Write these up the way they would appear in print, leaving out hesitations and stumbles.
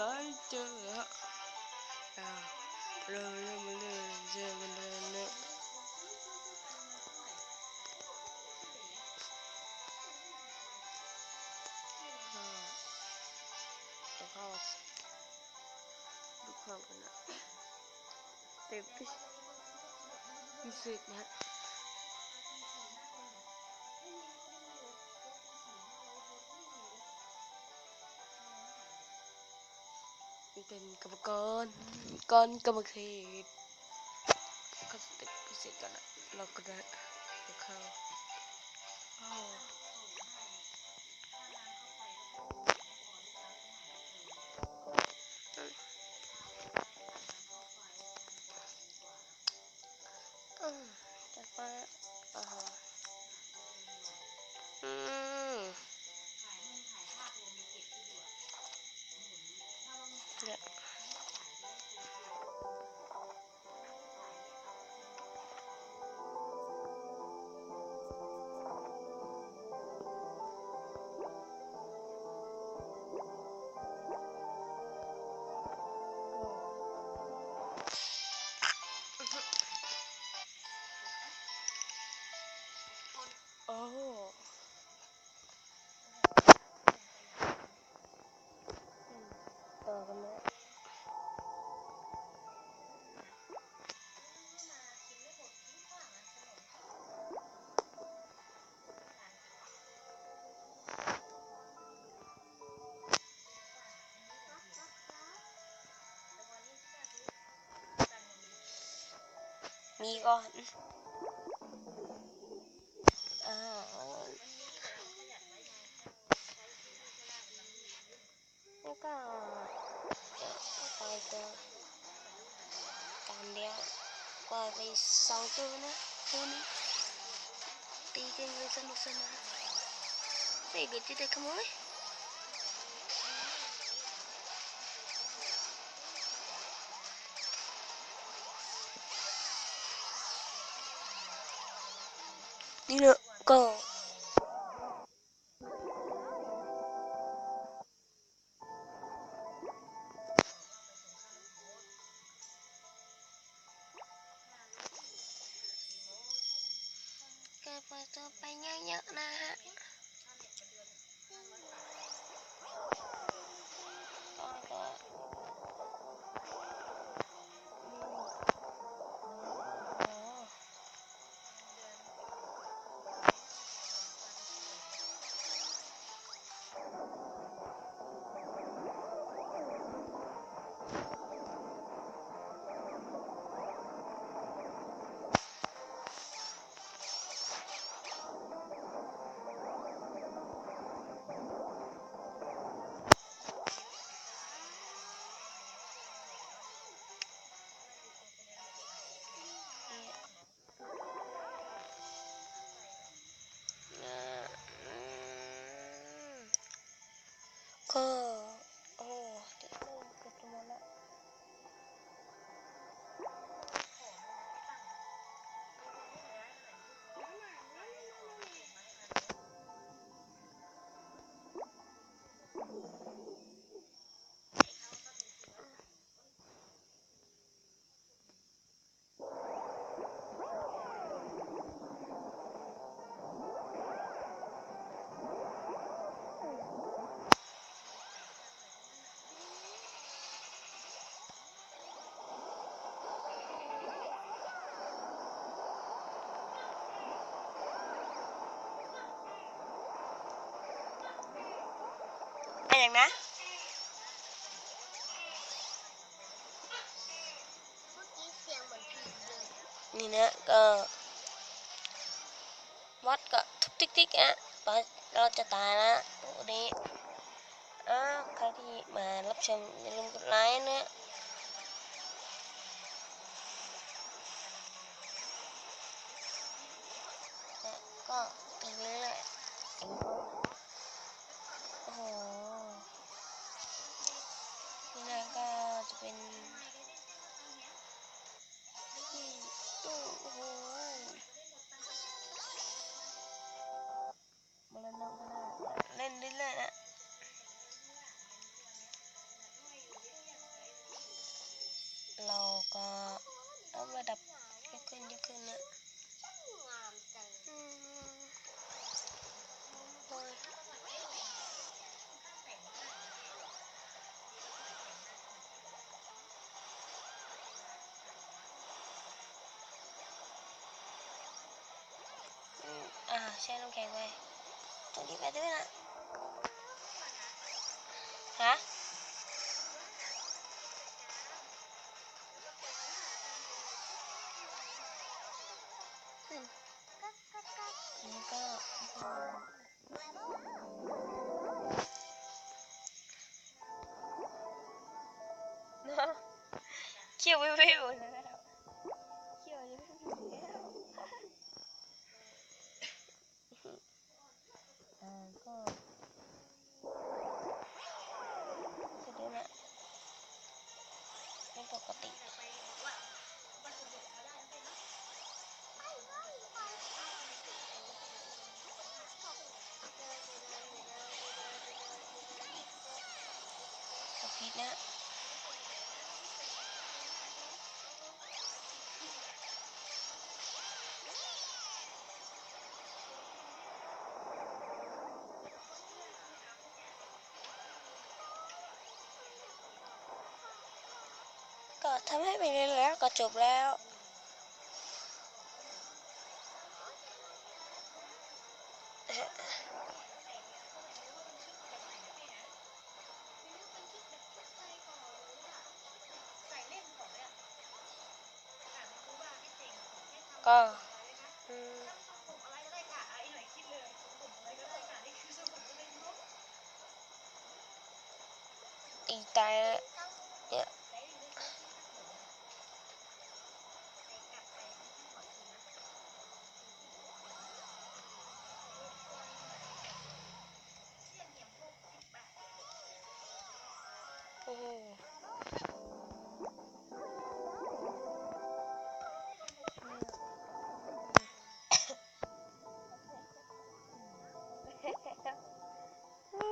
เจอเลยมาเลยเจอกันเลยเนี่ยจะเข้าดูความกันนะเป็นพิเศษนะเป็นกรรมกรกรรมเขตก็ติดพิเศษกันนะเราก็ได้เข้าจะไปเนี่ยโอ้ต่อกันเลยมีก่อนแล้วก็ไปตัวการเดียวกว่าไป2 ตัวนะคู่นี้ตีกันเลยสนุกสนานไม่เกิดจะได้ขโมยนี่เนอะก็ปล่อยตัวไปเยอะๆนะฮะก็โอ้จะเริ่มเกิดจะหมดแล้วอะไรอย่างนะนี่นะก็วัดก็ทุกติ๊กๆเราจะตายแล้ววันนี้ใครที่มารับชมอย่าลืมกดไลค์นะก็ตีเรื่อยๆโอ้โหนี่นะก็จะเป็นโอ้โหมาเล่นน้ำกันนะเล่นเรื่อยๆนะ ดับเยอะขึ้นนะโอ้ยแช่น้ำแข็งไว้ตรงนี้ไปด้วยนะฮะนี่ก็เคี่ยววิววิวแล้วเคี่ยววิววิวแล้วก็จะได้นะไม่ปกติผิดนะก็ทำให้ไปเรื่อยๆแล้วก็จบแล้วก็ตีตายแล้วเนี่ยโอ้โห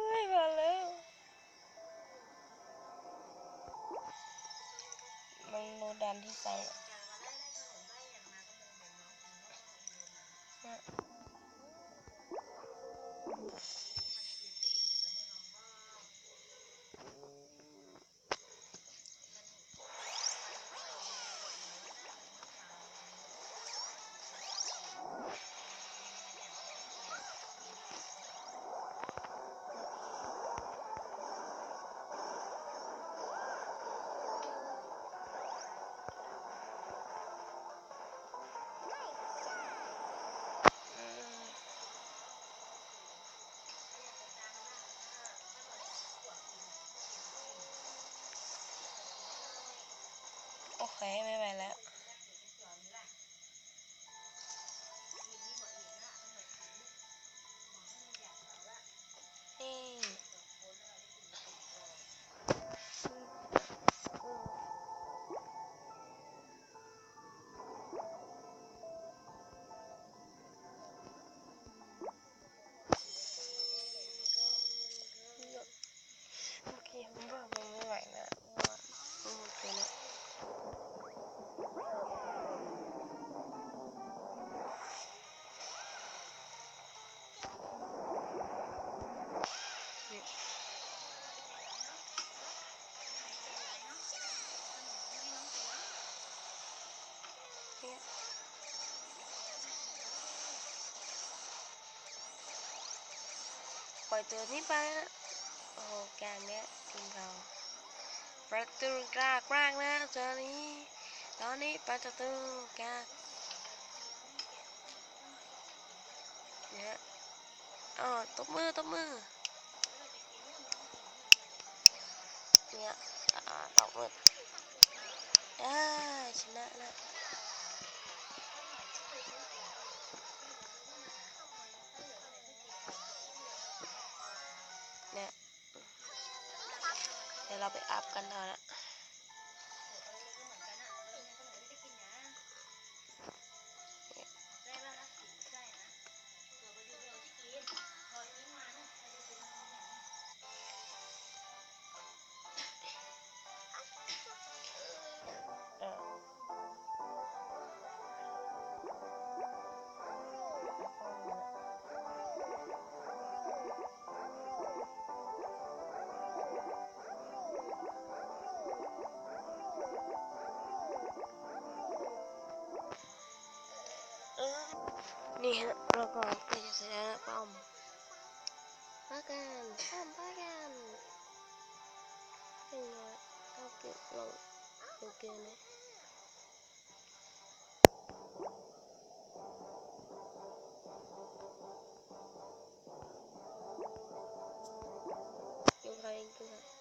ไม่มาแล้วมันโดนดันที่สั่งโอเคไม่ไหวแล้วนี่โอเคผมว่าผมไม่ไหวแล้วโอเคนะเนี่ยปล่อยตัวนี้ไปนะโอ้โหแกมเนี้ยทีมเราประตูกล้ากลางนะตอนนี้ประตูกล้าเนี่ยตบมือเนี่ยตบมือชนะนะเนี่ยเดี๋ยวเราไปอัพกันต่อนะ นี่ฮะแล้วก็ใกล้จะเสร็จแล้วนะป้อมพักกันป้อมพักกันเป็นไงก็เก็บลงโอเคไหมกินใครกินใคร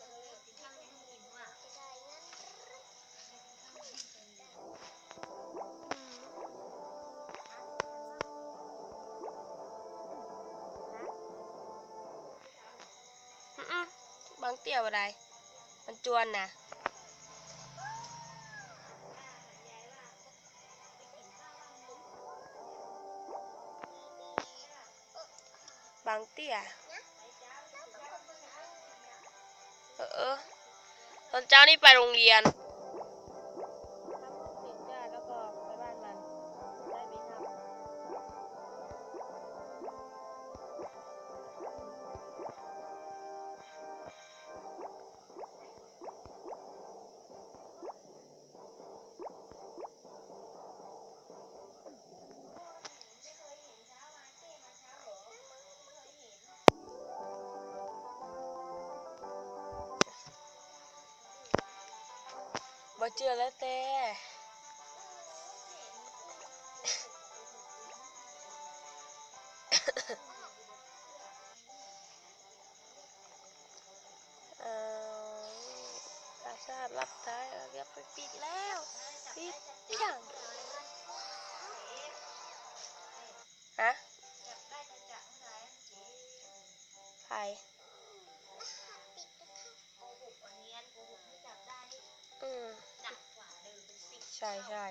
บางเตี้ยวอะไรมันจวนนะบางเตี้ยตอนเช้านี่ไปโรงเรียนทำลูกเสร็จจ้าแล้วก็ไปบ้านมันได้ไปทำบ่เจอแล้วแต่กาชาติรับท้ายเรียบไปปิดแล้วปิดยังฮะใครใช่ใช่